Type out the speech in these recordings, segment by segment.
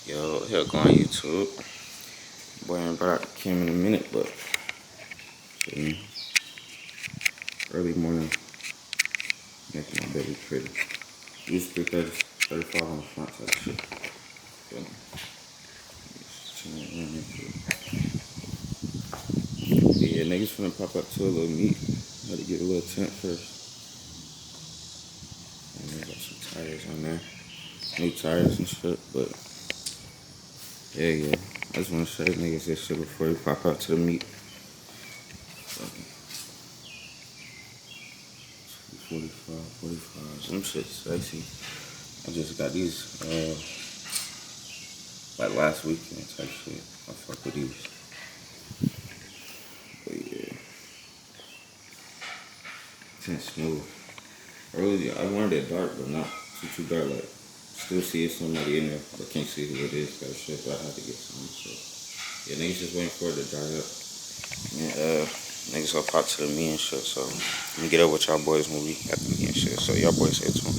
Yo, here go on YouTube. Boy, I ain't brought out the cam in a minute, but early morning, making my baby pretty. Used to 35 on the front side of shit. Yeah, niggas finna pop up to a little meat. Had to get a little tent first. And they got some tires on there. New tires and shit, but yeah. I just wanna show you niggas this shit before you pop out to the meet. 45. Some shit sexy. I just got these like last weekend type shit. I fuck with these. But yeah. It's smooth. Earlier I wanted it dark, but not too dark. Like still see somebody in there, but can't see who it is. Got shit, but I had to get some. So yeah, niggas just waiting for it to dry up. And niggas gonna pop to the me and shit. So let me get up with y'all boys when we at the me and shit. So y'all boys stay tuned.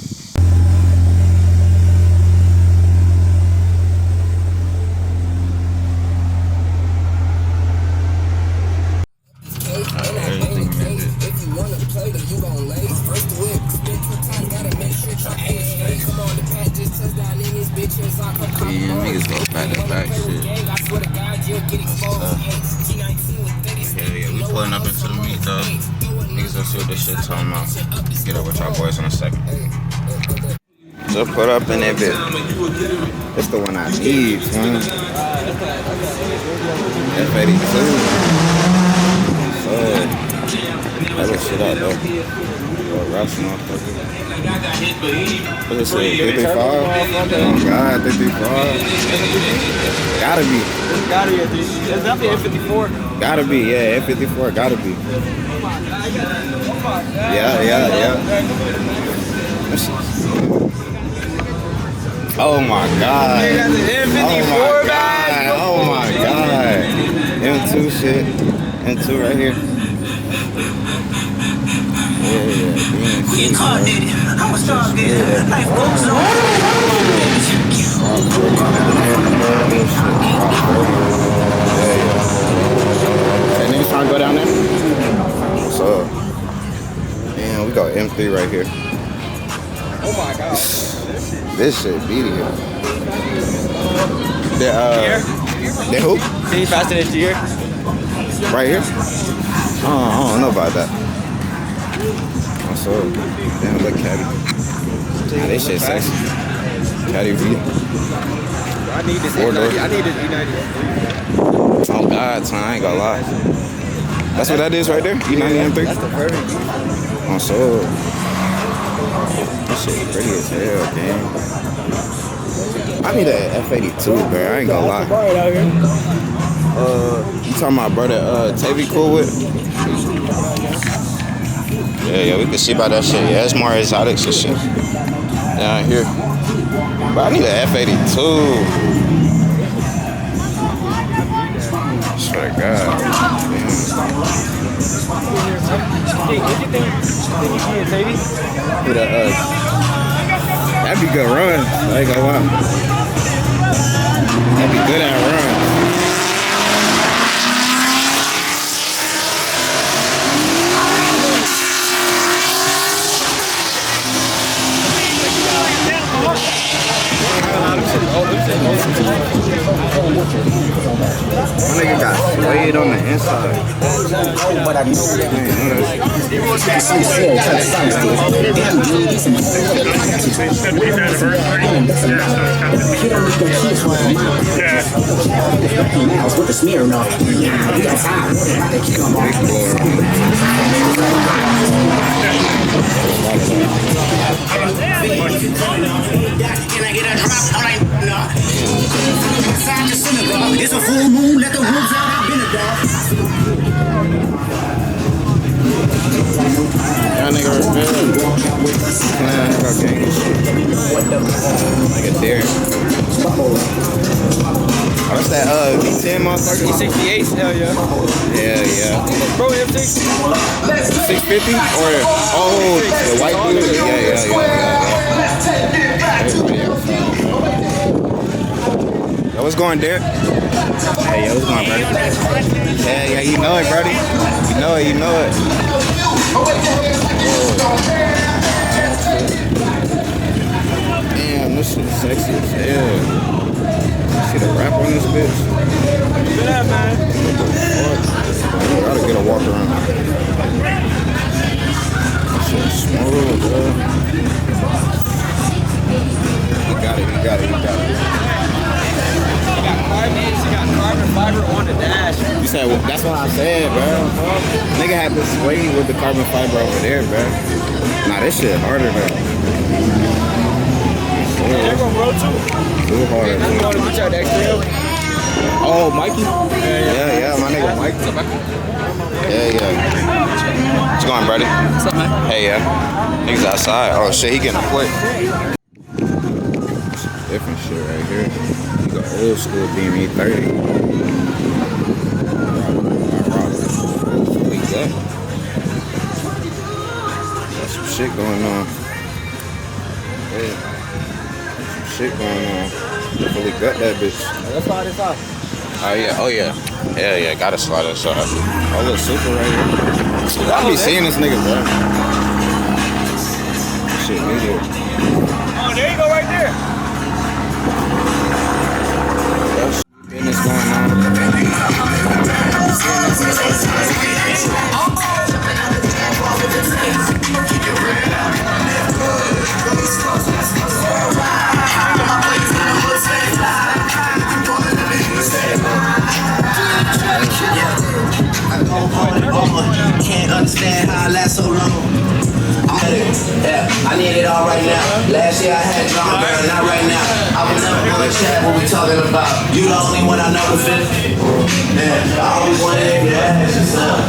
Yeah, niggas go back to back shit. Yeah, we pulling up into the meet though. Niggas gonna see what this shit talking about. Get up with y'all boys in a second. So put up in that bit. It's the one I need, man. F82. So, that little shit out though. Rushing off what is it, 55? Oh God, 55. Gotta be. Gotta be at this. It's definitely F54. Gotta be, yeah, F54, gotta be. Yeah. Oh my God. Oh my God. M2 shit. M2 right here. We incarnated, I'm a strong leader, life goes on. Hey, niggas trying to go down there? So, damn, we got M3 right here. Oh my God. This shit beating it. The who? Can you fasten it here? Right here? I don't know about that. So, damn, look, caddy. Yeah, they shit sexy. Caddy V. I need this E90. I need this E90. Oh God, son, I ain't gonna lie. That's what that is right there? E90 M3? That's the perfect. Oh, so. That shit pretty as hell, damn. I need an F82, bro. I ain't gonna lie. You talking about brother Tavy cool with? Yeah, we can see about that shit. Yeah, it's more exotics and shit down here. But I need an F82. Swear to God. That'd be good run. I ain't gonna lie. That'd be good at run. My nigga got suede on the inside. With the smear enough. You got time. Can I get a drop? All right, no. It's a full moon. Let the wolves out. I've been a dog. Y'all nigga repair. Like a dare. What's that V10 motherfucker? E68, hell yeah. Yeah. Bro, M6. 650? Or the white dude? Yeah. Everybody outside. What's going, Derek? Hey, yo, what's going, buddy? Yeah, you know it, buddy. You know it, you know it. Damn, this shit is sexy as hell. See the wrap on this bitch? Yeah, man. You gotta get a walk around. That shit's smooth, bro. You got it. You got carbon fiber on the dash. You said, well, that's what I said, bro. Nigga had this suede with the carbon fiber over there, bro. Nah, this shit harder, though. They're gonna roll too. Too harder. You want to get your extra? Oh, Mikey? Yeah, my nigga Mike. Yeah. What's going, buddy? What's up, man? Hey, yeah. Niggas outside. Oh, shit, he getting a plate. Different shit right here. You got old school BME 30. Like that. Got some shit going on. Yeah. Some shit going on. Really got that bitch. Let's slide this off. Oh yeah. Yeah, gotta slide this off. Oh, look, super right here. I be seeing this nigga, bro. Shit, nigga. Oh, there you go, right there. Business going on. Can't understand how I last so long. Yeah, I need it all right now. Last year I had drama, girl, not right now. I was never gonna chat what we talking about. You the only one I know with it. Yeah, I always wanted it to ask yourself.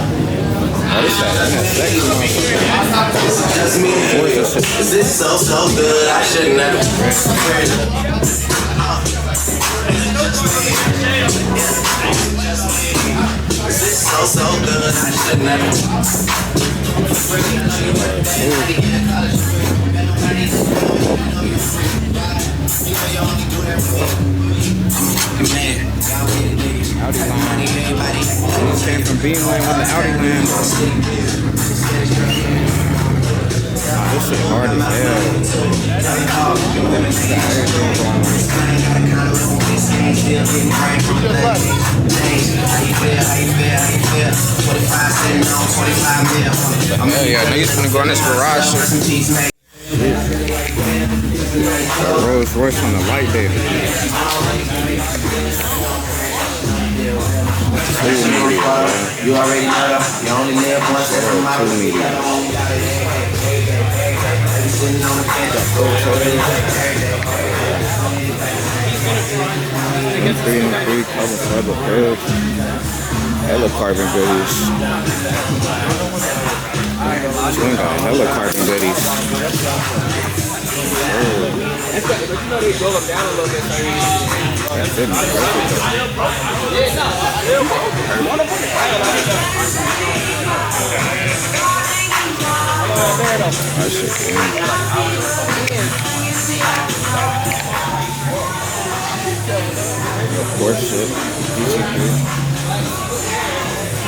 Just me and you. Is this so good? I shouldn't have. Is this so good? I shouldn't have. Audi line. This came from being with the Audi line. This shit hard as hell. Hell yeah, niggas finna go in this garage shit. Got Rolls Royce on the light day. 2 media. You already know, you only live once every month. 2 media. Three carbon fiber pills. Hella carbon goodies. Swing got hella carbon goodies. You know they roll them down a little bit. That fitting perfect though. That shit clean. Of course shit. DCP.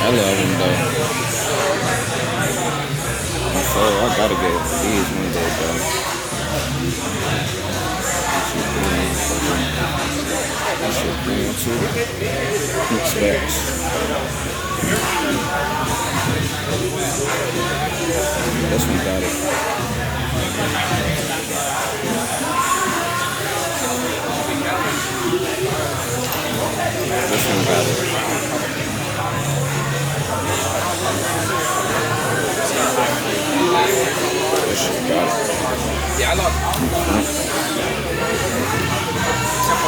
I love them though. So I gotta get these one day though. That shit clean too. Specs. This one got it. This one got it. This shit got it. Yeah, I love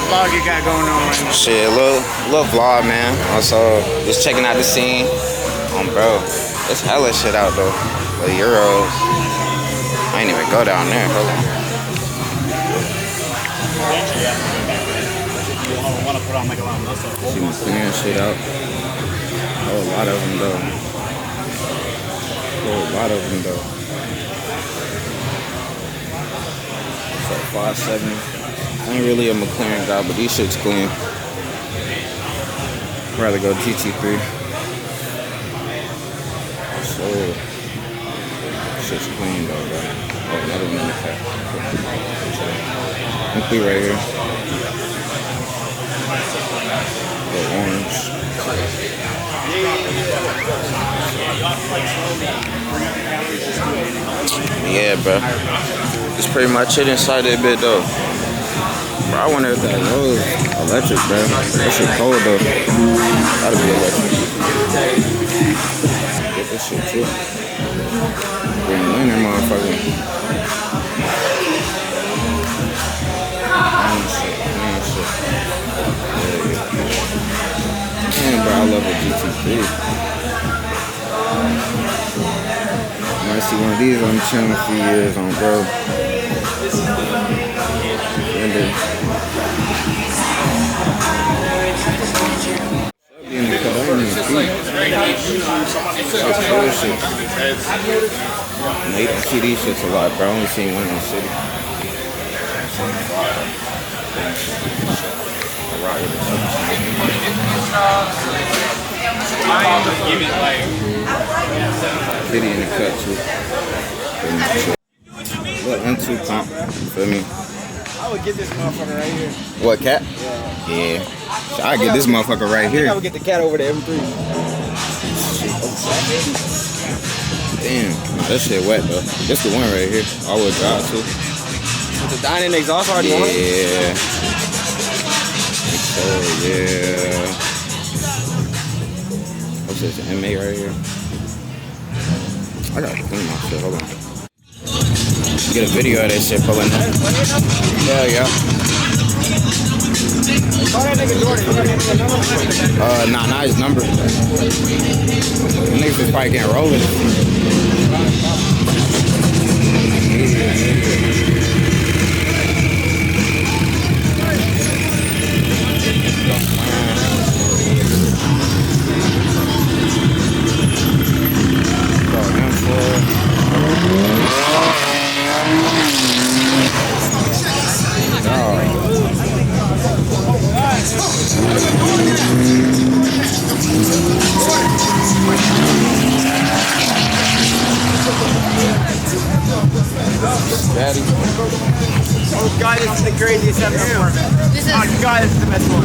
Vlog you got going on right now? Shit, little vlog, man. Also, just checking out the scene. Bro, it's hella shit out though. The Euros. I ain't even go down there. Hold on. See me clearing shit out. A whole lot of them though. So 570. I ain't really a McLaren guy, but these shit's clean. Rather go GT3. So shit's clean though, bro. Oh, another one in the cat. Complete right here. Little orange. Yeah, bro. It's pretty much it inside that bit though. Bro, I wonder if that Those electric, bro. That shit cold though. Gotta be electric. Get this shit too. Bring it in there, motherfucker. Man, shit. Man, bro, I love a GT3. I might see one of these on the channel a few years on, bro. No, you don't see these shits a lot, bro. I only seen one in the city. Kitty in the cut too. What into pump? Feel me? I would get this motherfucker right here. What, cat? Yeah. So I get this motherfucker right here. I would get the cat over the M3. Damn, that shit wet though. This the one right here. All-wheel drive too. With the dining exhaust already on it? Yeah. Oh yeah. What's this? An M8 right here. I gotta clean my shit. Hold on. Get a video of that shit pulling up. Hell yeah. Nah, his number. The niggas is probably getting rolling. Daddy. Oh god, this is the craziest ever. This is god, this is the best one.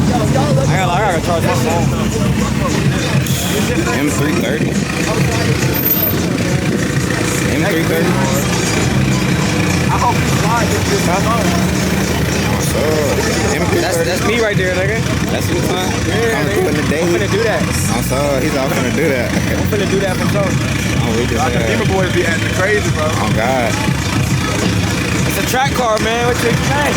I gotta charge this phone. M330. M330. I hope you fly this That's me right there, nigga. That's your time? Yeah, I'm doing the day. I'm finna do that. I'm sorry, he's all finna do that. I'm finna do that for sure. I'm weak as hell. Beamer boys be acting crazy, bro. Oh God. It's a track car, man. What you expect?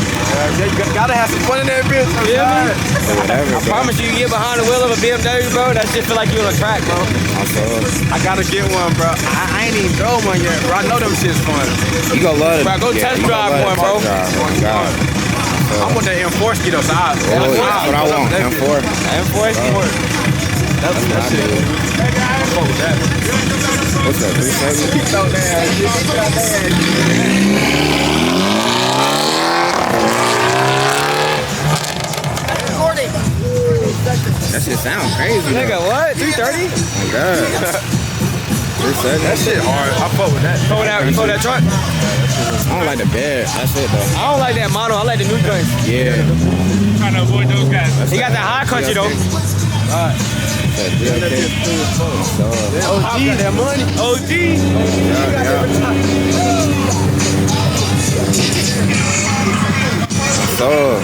You gotta have some fun in that bitch. Whatever, I promise you get behind the wheel of a BMW, bro. That shit feel like you on a track, bro. I'm sorry. I gotta get one, bro. I ain't even drove one yet, bro. I know them shit's fun. You gonna love it. Bro, go test drive one, bro. Oh God. I want that M4 ski though, so that's what I want. M4. M4 ski. That's that shit. I'm fuck with that. What's that? 370? So That shit sound crazy. nigga, what? 330? Oh God. 370. That shit hard. I fuck with that. You fuck with that truck? I don't like the bed. That's it though. I don't like that model. I like the new joint. Yeah. Trying to avoid those guys. He got that high country though. Alright. OG, that money. OG. So